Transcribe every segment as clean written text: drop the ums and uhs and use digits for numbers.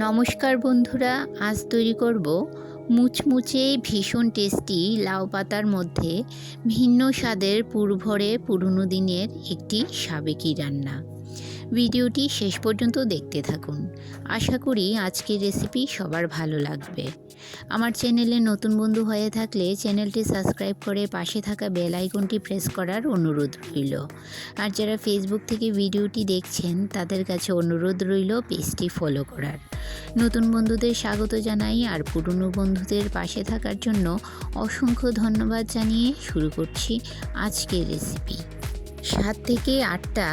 নমস্কার বন্ধুরা, আজ তৈরি করব মুচমুচে ভীষণ টেস্টি লাউ পাতার মধ্যে ভিন্ন স্বাদের পুরভরে পুরনো দিনের একটি সাবেকি রান্না। ভিডিওটি শেষ পর্যন্ত দেখতে থাকুন। আশা করি আজকের রেসিপি সবার ভালো লাগবে। আমার চ্যানেলে নতুন বন্ধু হয়ে থাকলে চ্যানেলটি সাবস্ক্রাইব করে পাশে থাকা বেল আইকনটি প্রেস করার অনুরোধ রইল। আর যারা ফেসবুক থেকে ভিডিওটি দেখছেন তাদের কাছে অনুরোধ রইল পেজটি ফলো করার। নতুন বন্ধুদের স্বাগত জানাই আর পুরনো বন্ধুদের পাশে থাকার জন্য অসংখ্য ধন্যবাদ জানিয়ে শুরু করছি আজকের রেসিপি। 7 থেকে 8টা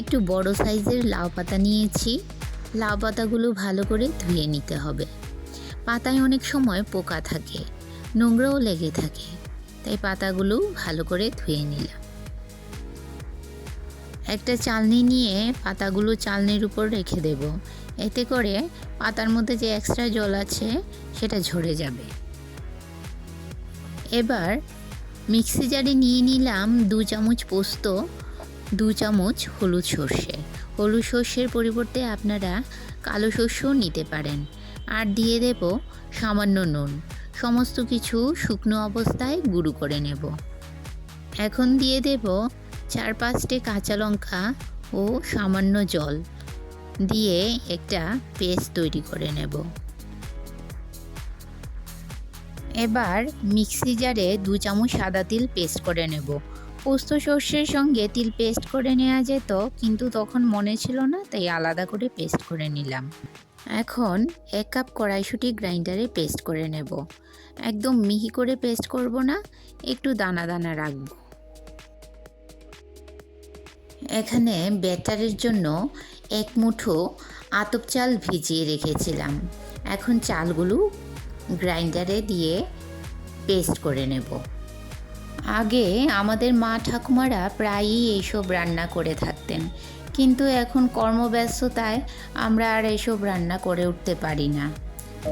একটু বড় সাইজের লাউ পাতা নিয়েছি। লাউ পাতাগুলো ভালো করে ধুয়ে নিতে হবে। পাতায় অনেক সময় পোকা থাকে, নোংরাও লেগে থাকে, তাই পাতাগুলো ভালো করে ধুয়ে নিলাম। একটা চালনি নিয়ে পাতাগুলো চালনির উপর রেখে দেব। এতে করে পাতার মধ্যে যে এক্সট্রা জল আছে সেটা ঝরে যাবে। এবার মিক্সি জারে নিয়ে নিলাম 2 চামচ পোস্ত, 2 চামচ হলুদ সর্ষে। হলুদ সর্ষের পরিবর্তে আপনারা কালো সর্ষেও নিতে পারেন। আর দিয়ে দেব সামান্য নুন। সমস্ত কিছু শুকনো অবস্থায় গুঁড়ো করে নেব। এখন দিয়ে দেব 4-5টে কাঁচা লঙ্কা ও সামান্য জল দিয়ে একটা পেস্ট তৈরি করে নেব। এবার মিক্সি জারে 2 চামচ সাদা তিল পেস্ট করে নেব। পোস্ত সর্ষের সঙ্গে তিল পেস্ট করে নেওয়া যেত, কিন্তু তখন মনে ছিল না, তাই আলাদা করে পেস্ট করে নিলাম। এখন 1 কাপ কড়াইশুঁটি গ্রাইন্ডারে পেস্ট করে নেব। একদম মিহি করে পেস্ট করব না, একটু দানা দানা রাখব। এখানে ব্যাটারের জন্য 1 মুঠো আতপ চাল ভিজিয়ে রেখেছিলাম। এখন চালগুলো গ্রাইন্ডারে দিয়ে পেস্ট করে নেব। আগে আমাদের মা ঠাকুমারা প্রায়ই এইসব রান্না করে থাকতেন, কিন্তু এখন কর্মব্যস্ততায় আমরা আর এইসব রান্না করে উঠতে পারি না।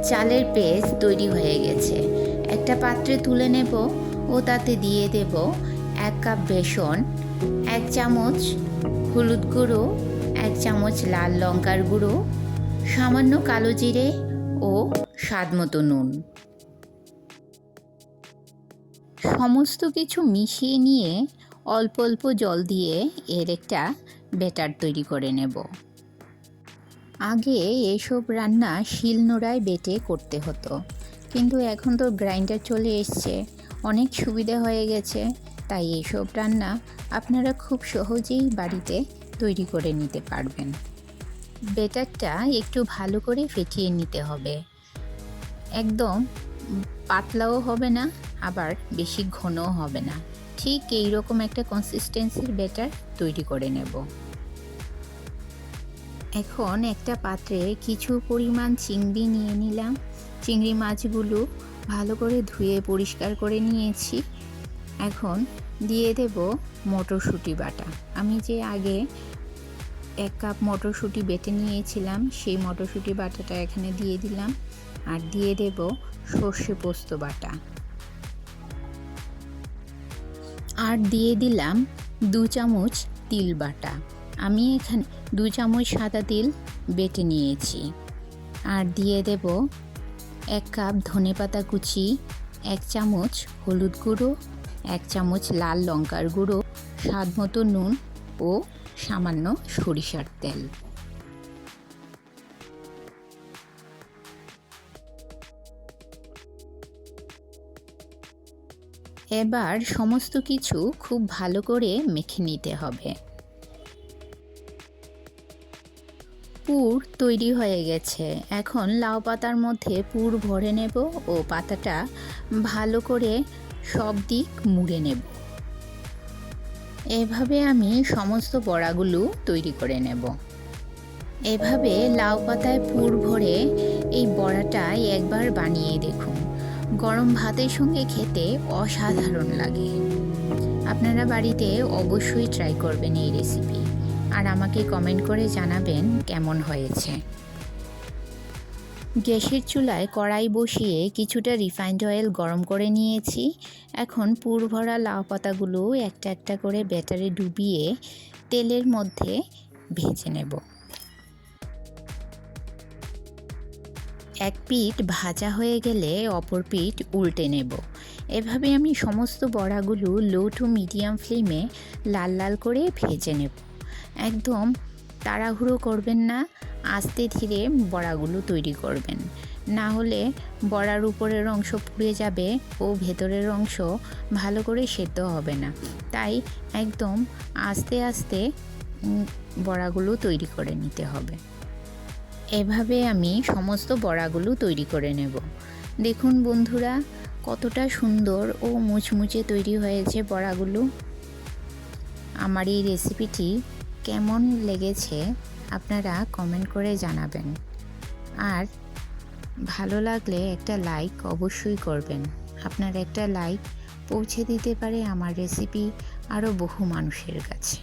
চালের পেস্ট তৈরি হয়ে গেছে। একটা পাত্রে তুলে নেব ও তাতে দিয়ে দেব 1 কাপ বেসন, 1 চামচ হলুদ গুঁড়ো, 1 চামচ লাল লঙ্কার গুঁড়ো, সামান্য কালো জিরে ও স্বাদমতো নুন। সমস্ত কিছু মিশিয়ে নিয়ে অল্প অল্প জল দিয়ে এর একটা ব্যাটার তৈরি করে নেব। আগে এসব রান্না শিলনোড়ায় বেটে করতে হতো, কিন্তু এখন তো গ্রাইন্ডার চলে এসছে, অনেক সুবিধা হয়ে গেছে। তাই এসব রান্না আপনারা খুব সহজেই বাড়িতে তৈরি করে নিতে পারবেন। ব্যাটারটা একটু ভালো করে ফেটিয়ে নিতে হবে। একদম পাতলাও হবে না, আবার বেশি ঘনও হবে না। ঠিক এই রকম একটা কনসিস্টেন্সির ব্যাটার তৈরি করে নেব। এখন একটা পাত্রে কিছু পরিমাণ চিংড়ি নিয়ে নিলাম। চিংড়ি মাছগুলো ভালো করে ধুয়ে পরিষ্কার করে নিয়েছি। এখন দিয়ে দেব মটরশুঁটি বাটা। আমি যে আগে 1 কাপ মটরশুঁটি বেটে নিয়েছিলাম, সেই মটরশুঁটি বাটাটা এখানে দিয়ে দিলাম। আর দিয়ে দেব সর্ষে পোস্ত বাটা। আর দিয়ে দিলাম 2 চামচ তিল বাটা। আমি এখানে 2 চামচ সাদা তিল বেটে নিয়েছি। আর দিয়ে দেব 1 কাপ ধনেপাতা কুচি, 1 চামচ হলুদ গুঁড়ো, 1 চামচ লাল লঙ্কার গুঁড়ো, স্বাদমতো নুন ও সামান্য সরিষার তেল। এবার সমস্ত কিছু খুব ভালো করে মেখে নিতে হবে। পুর তৈরি হয়ে গেছে। এখন লাউ পাতার মধ্যে পুর ভরে নেব ও পাতাটা ভালো করে সব দিক মুড়ে নেব। এভাবে আমি সমস্ত বড়াগুলো তৈরি করে নেব। এভাবে লাউ পাতায় পুর ভরে এই বড়াটা একবার বানিয়ে দেখুন। গরম ভাতের সঙ্গে খেতে অসাধারণ লাগে। আপনারা বাড়িতে অবশ্যই ট্রাই করবেন এই রেসিপি, আর আমাকে কমেন্ট করে জানাবেন কেমন হয়েছে। গ্যাসের চুলায় কড়াই বসিয়ে কিছুটা রিফাইন্ড অয়েল গরম করে নিয়েছি। এখন পুর ভরা লাউ পাতাগুলো একটা একটা করে ব্যাটারে ডুবিয়ে তেলের মধ্যে ভেজে নেব। এক পিঠ ভাজা হয়ে গেলে অপর পিঠ উল্টে নেব। এভাবে আমি সমস্ত বড়াগুলো লো টু মিডিয়াম ফ্লেমে লাল লাল করে ভেজে নেব। একদম তাড়াহুড়ো করবেন না, আস্তে ধীরে বড়াগুলো তৈরি করবেন, না হলে বড়ার উপরের অংশ পুড়ে যাবে ও ভেতরের অংশ ভালো করে সেদ্ধ হবে না। তাই একদম আস্তে আস্তে বড়াগুলো তৈরি করে নিতে হবে। এভাবে আমি সমস্ত বড়াগুলো তৈরি করে নেব। দেখুন বন্ধুরা, কতটা সুন্দর ও মুচমুচে তৈরি হয়েছে বড়াগুলো। আমার এই রেসিপিটি কেমন লেগেছে আপনারা কমেন্ট করে জানাবেন, আর ভালো লাগলে একটা লাইক অবশ্যই করবেন। আপনার একটা লাইক পৌঁছে দিতে পারে আমার রেসিপি আরও বহু মানুষের কাছে।